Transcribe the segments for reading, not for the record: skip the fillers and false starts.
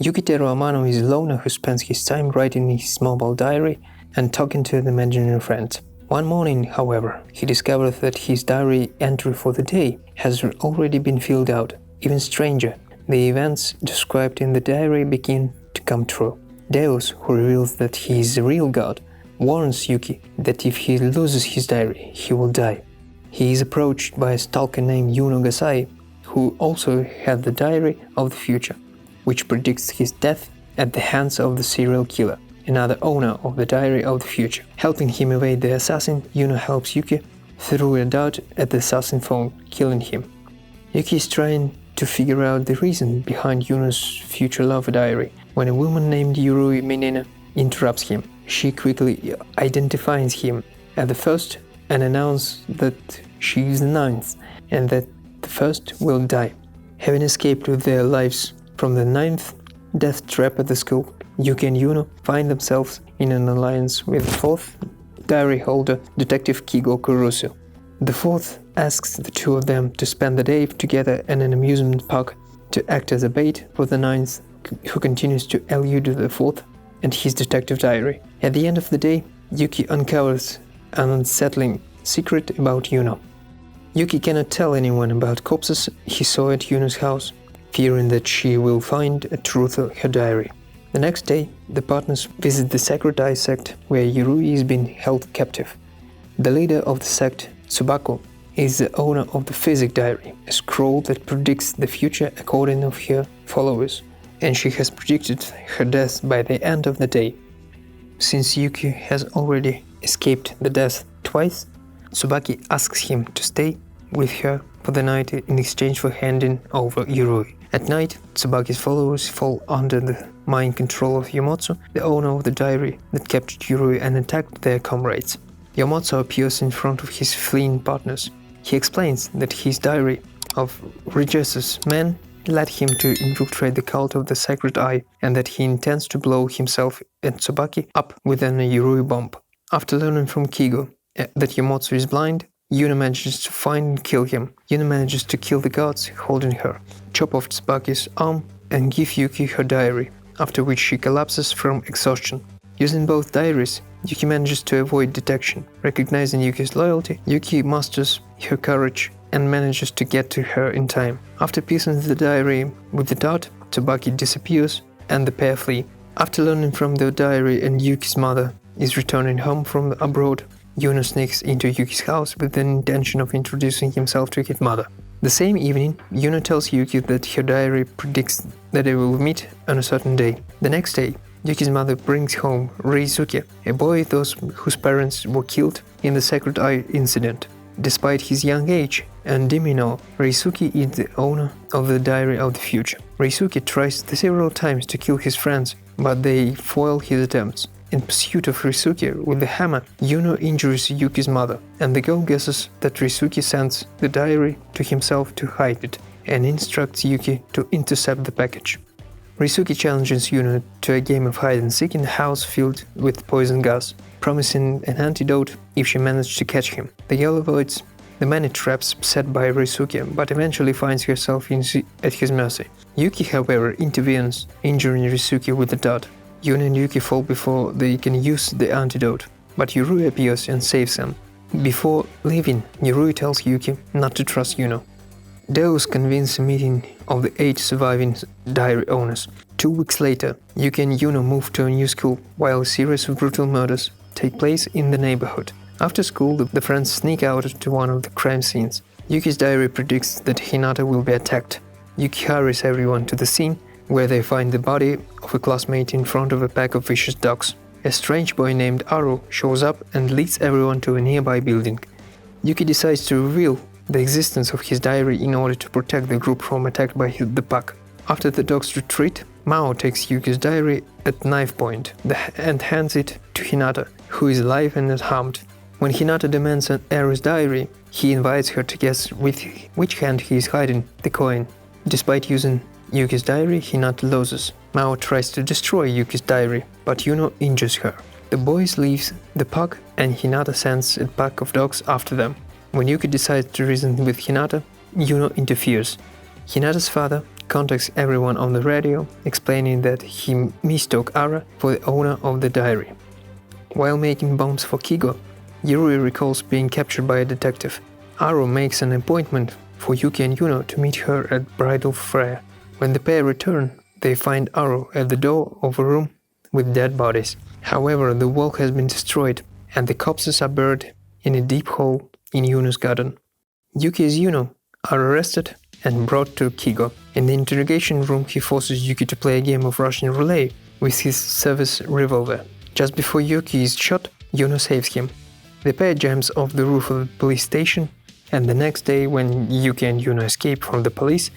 Yukiteru Amano is a loner who spends his time writing his mobile diary and talking to the imaginary friends. One morning, however, he discovers that his diary entry for the day has already been filled out. Even stranger, the events described in the diary begin to come true. Deus, who reveals that he is a real god, warns Yuki that if he loses his diary, he will die. He is approached by a stalker named Yuno Gasai, who also had the diary of the future, which predicts his death at the hands of the serial killer, another owner of the diary of the future. Helping him evade the assassin, Yuno helps Yuki through a dart at the assassin phone, killing him. Yuki is trying to figure out the reason behind Yuno's future love diary when a woman named Yurui Minina interrupts him. She quickly identifies him as the first and announces that she is the ninth and that the first will die. Having escaped with their lives from the ninth death trap at the school, Yuki and Yuno find themselves in an alliance with the fourth diary holder, Detective Kigo Kurusu. The fourth asks the two of them to spend the day together in an amusement park to act as a bait for the ninth, who continues to elude the fourth and his detective diary. At the end of the day, Yuki uncovers an unsettling secret about Yuno. Yuki cannot tell anyone about corpses he saw at Yuno's house, fearing that she will find a truth of her diary. The next day, the partners visit the Sacred Eye sect, where Yurui is being held captive. The leader of the sect, Tsubako, is the owner of the Physic Diary, a scroll that predicts the future according to her followers, and she has predicted her death by the end of the day. Since Yuki has already escaped the death twice, Tsubaki asks him to stay with her for the night in exchange for handing over Yurui. At night, Tsubaki's followers fall under the mind control of Yomotsu, the owner of the diary that captured Yurui and attacked their comrades. Yomotsu appears in front of his fleeing partners. He explains that his diary of religious men led him to infiltrate the cult of the Sacred Eye and that he intends to blow himself and Tsubaki up with an Yurui bomb. After learning from Kigo that Yomotsu is blind, Yuno manages to find and kill him. Yuno manages to kill the guards holding her, chop off Tsubaki's arm and give Yuki her diary, after which she collapses from exhaustion. Using both diaries, Yuki manages to avoid detection. Recognizing Yuki's loyalty, Yuki musters her courage and manages to get to her in time. After piercing the diary with the dart, Tsubaki disappears and the pair flee. After learning from the diary and Yuki's mother is returning home from abroad, Yuno sneaks into Yuki's house with the intention of introducing himself to his mother. The same evening, Yuno tells Yuki that her diary predicts that they will meet on a certain day. The next day, Yuki's mother brings home Reisuke, a boy whose parents were killed in the Sacred Eye incident. Despite his young age and demeanor, Reisuke is the owner of the diary of the future. Reisuke tries several times to kill his friends, but they foil his attempts. In pursuit of Reisuke with the hammer, Yuno injures Yuki's mother, and the girl guesses that Reisuke sends the diary to himself to hide it, and instructs Yuki to intercept the package. Reisuke challenges Yuno to a game of hide-and-seek in a house filled with poison gas, promising an antidote if she managed to catch him. The girl avoids the many traps set by Reisuke, but eventually finds herself at his mercy. Yuki, however, intervenes, injuring Reisuke with a dart. Yuno and Yuki fall before they can use the antidote, but Yurui appears and saves them. Before leaving, Yurui tells Yuki not to trust Yuno. Deus convenes a meeting of the 8 surviving diary owners. 2 weeks later, Yuki and Yuno move to a new school, while a series of brutal murders take place in the neighborhood. After school, the friends sneak out to one of the crime scenes. Yuki's diary predicts that Hinata will be attacked. Yuki hurries everyone to the scene, where they find the body of a classmate in front of a pack of vicious dogs. A strange boy named Aru shows up and leads everyone to a nearby building. Yuki decides to reveal the existence of his diary in order to protect the group from attack by the pack. After the dogs retreat, Mao takes Yuki's diary at knife point and hands it to Hinata, who is alive and unharmed. When Hinata demands Aru's diary, he invites her to guess with which hand he is hiding the coin. Despite using Yuki's diary, Hinata loses. Mao tries to destroy Yuki's diary, but Yuno injures her. The boys leave the park and Hinata sends a pack of dogs after them. When Yuki decides to reason with Hinata, Yuno interferes. Hinata's father, contacts everyone on the radio, explaining that he mistook Ara for the owner of the diary. While making bombs for Kigo, Yuri recalls being captured by a detective. Aro makes an appointment for Yuki and Yuno to meet her at bridal fair. When the pair return, they find Aro at the door of a room with dead bodies. However, the wall has been destroyed and the corpses are buried in a deep hole in Yuno's garden. Yuki and Yuno are arrested and brought to Kigo. In the interrogation room, he forces Yuki to play a game of Russian roulette with his service revolver. Just before Yuki is shot, Yuno saves him. The pair jumps off the roof of the police station, and the next day, when Yuki and Yuno escape from the police,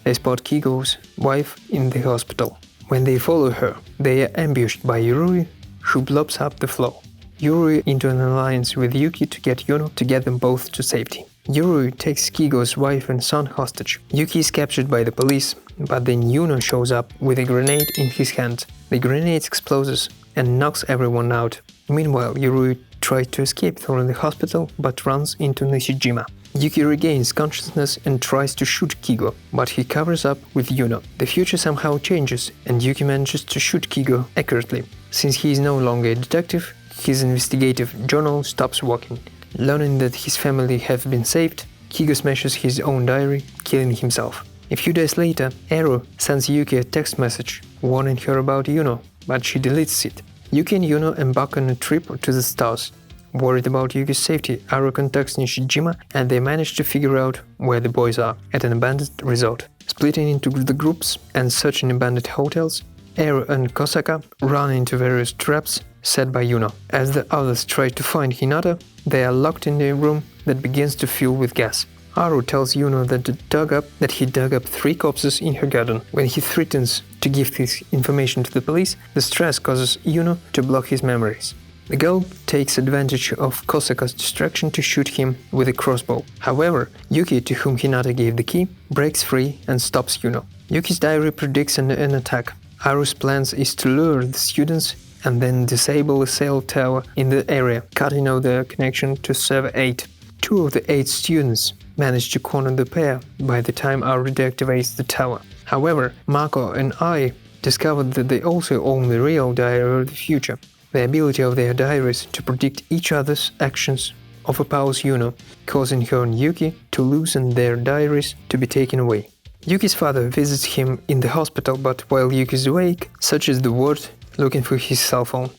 they spot Kigo's wife in the hospital. When they follow her, they are ambushed by Yuri, who blows up the floor. Yuri into an alliance with Yuki to get Yuno to get them both to safety. Yuri takes Kigo's wife and son hostage. Yuki is captured by the police, but then Yuno shows up with a grenade in his hand. The grenade explodes and knocks everyone out. Meanwhile, Yuri tries to escape through the hospital but runs into Nishijima. Yuki regains consciousness and tries to shoot Kigo, but he covers up with Yuno. The future somehow changes and Yuki manages to shoot Kigo accurately. Since he is no longer a detective, his investigative journal stops working. Learning that his family have been saved, Kigo smashes his own diary, killing himself. A few days later, Ero sends Yuki a text message warning her about Yuno, but she deletes it. Yuki and Yuno embark on a trip to the stars. Worried about Yuki's safety, Aro contacts Nishijima and they manage to figure out where the boys are, at an abandoned resort. Splitting into the groups and searching abandoned hotels, Aro and Kosaka run into various traps set by Yuno. As the others try to find Hinata, they are locked in a room that begins to fill with gas. Aro tells Yuno that he dug up 3 corpses in her garden. When he threatens to give this information to the police, the stress causes Yuno to block his memories. The girl takes advantage of Kosaka's distraction to shoot him with a crossbow. However, Yuki, to whom Hinata gave the key, breaks free and stops Yuno. Yuki's diary predicts an attack. Aru's plans is to lure the students and then disable a cell tower in the area, cutting off the connection to Server 8. 2 of the 8 students manage to corner the pair by the time Aru deactivates the tower. However, Mako and I discovered that they also own the real diary of the future. The ability of their diaries to predict each other's actions overpowers Yuno, causing her and Yuki to loosen their diaries to be taken away. Yuki's father visits him in the hospital, but while Yuki is awake, searches the ward looking for his cell phone.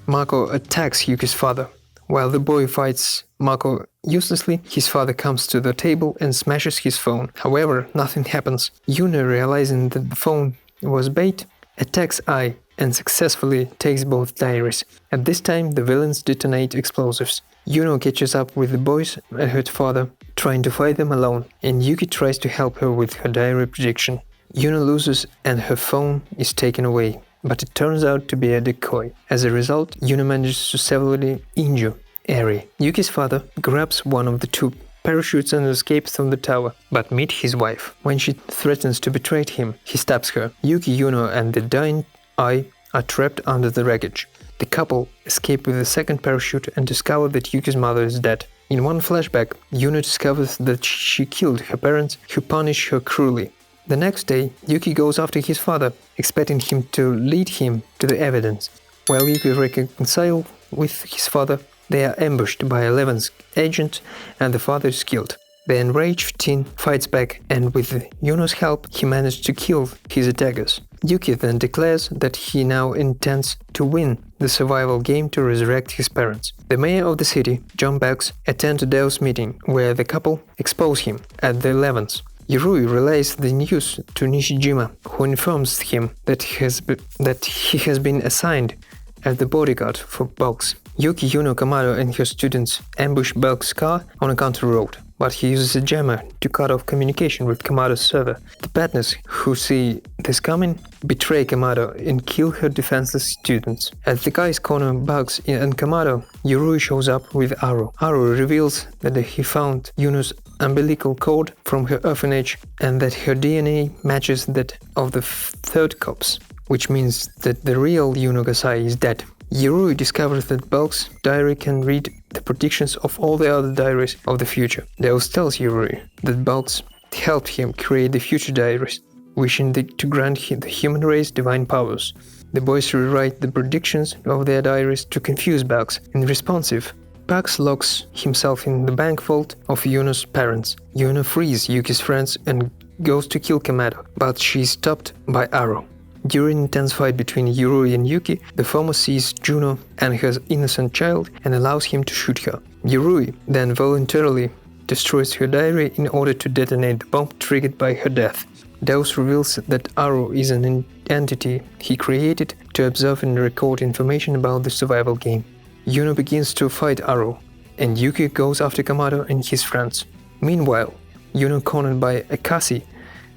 Mako attacks Yuki's father. While the boy fights Mako uselessly, his father comes to the table and smashes his phone. However, nothing happens. Yuno, realizing that the phone was bait, attacks Ai and successfully takes both diaries. At this time, the villains detonate explosives. Yuno catches up with the boys and her father, trying to fight them alone, and Yuki tries to help her with her diary prediction. Yuno loses and her phone is taken away, but it turns out to be a decoy. As a result, Yuno manages to severely injure Eri. Yuki's father grabs one of the 2 parachutes and escapes from the tower, but meets his wife. When she threatens to betray him, he stabs her. Yuki, Yuno and the dying Ai are trapped under the wreckage. The couple escape with the 2nd parachute and discover that Yuki's mother is dead. In one flashback, Yuno discovers that she killed her parents, who punish her cruelly. The next day, Yuki goes after his father, expecting him to lead him to the evidence. While Yuki reconciles with his father, they are ambushed by 11th agent and the father is killed. The enraged teen fights back, and with Yuno's help, he managed to kill his attackers. Yuki then declares that he now intends to win the survival game to resurrect his parents. The mayor of the city, John Bax, attends a Deus meeting where the couple expose him at the 11th. Yurui relays the news to Nishijima, who informs him that he has been assigned as the bodyguard for Bugs. Yuki, Yuno, Kamado and her students ambush Bugs' car on a country road, but he uses a jammer to cut off communication with Kamado's server. The partners, who see this coming, betray Kamado and kill her defenseless students. As the guys corner Bugs and Kamado, Yurui shows up with Aru. Aru reveals that he found Yuno's umbilical cord from her orphanage and that her DNA matches that of the 3rd corpse, which means that the real Yuno Gasai is dead. Yurui discovers that Bugs' diary can read the predictions of all the other diaries of the future. Deus tells Yurui that Bugs helped him create the future diaries. wishing to grant the human race divine powers. The boys rewrite the predictions of their diaries to confuse Bugs. Unresponsive, Bugs locks himself in the bank vault of Yuno's parents. Yuno frees Yuki's friends and goes to kill Kamado, but she is stopped by Arrow. During an intense fight between Yurui and Yuki, the former sees Juno and her innocent child and allows him to shoot her. Yurui then voluntarily destroys her diary in order to detonate the bomb triggered by her death. Dose reveals that Arrow is an entity he created to observe and record information about the survival game. Yuno begins to fight Arrow, and Yuki goes after Kamado and his friends. Meanwhile, Yuno, cornered by Akasi,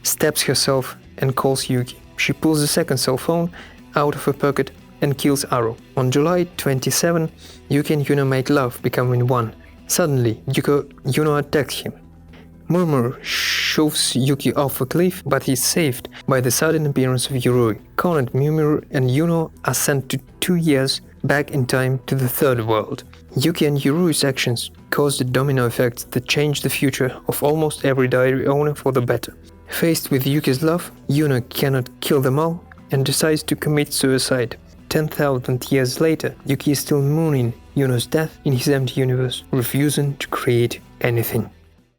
stabs herself and calls Yuki. She pulls the second cell phone out of her pocket and kills Arrow. On July 27, Yuki and Yuno make love, becoming one. Suddenly, Yuno attacks him. Murmur shoves Yuki off a cliff, but he's saved by the sudden appearance of Yurui. Cornered, Murmur and Yuno are sent to 2 years back in time to the third world. Yuki and Yurui's actions caused a domino effect that changed the future of almost every diary owner for the better. Faced with Yuki's love, Yuno cannot kill them all and decides to commit suicide. 10,000 years later, Yuki is still mourning Yuno's death in his empty universe, refusing to create anything.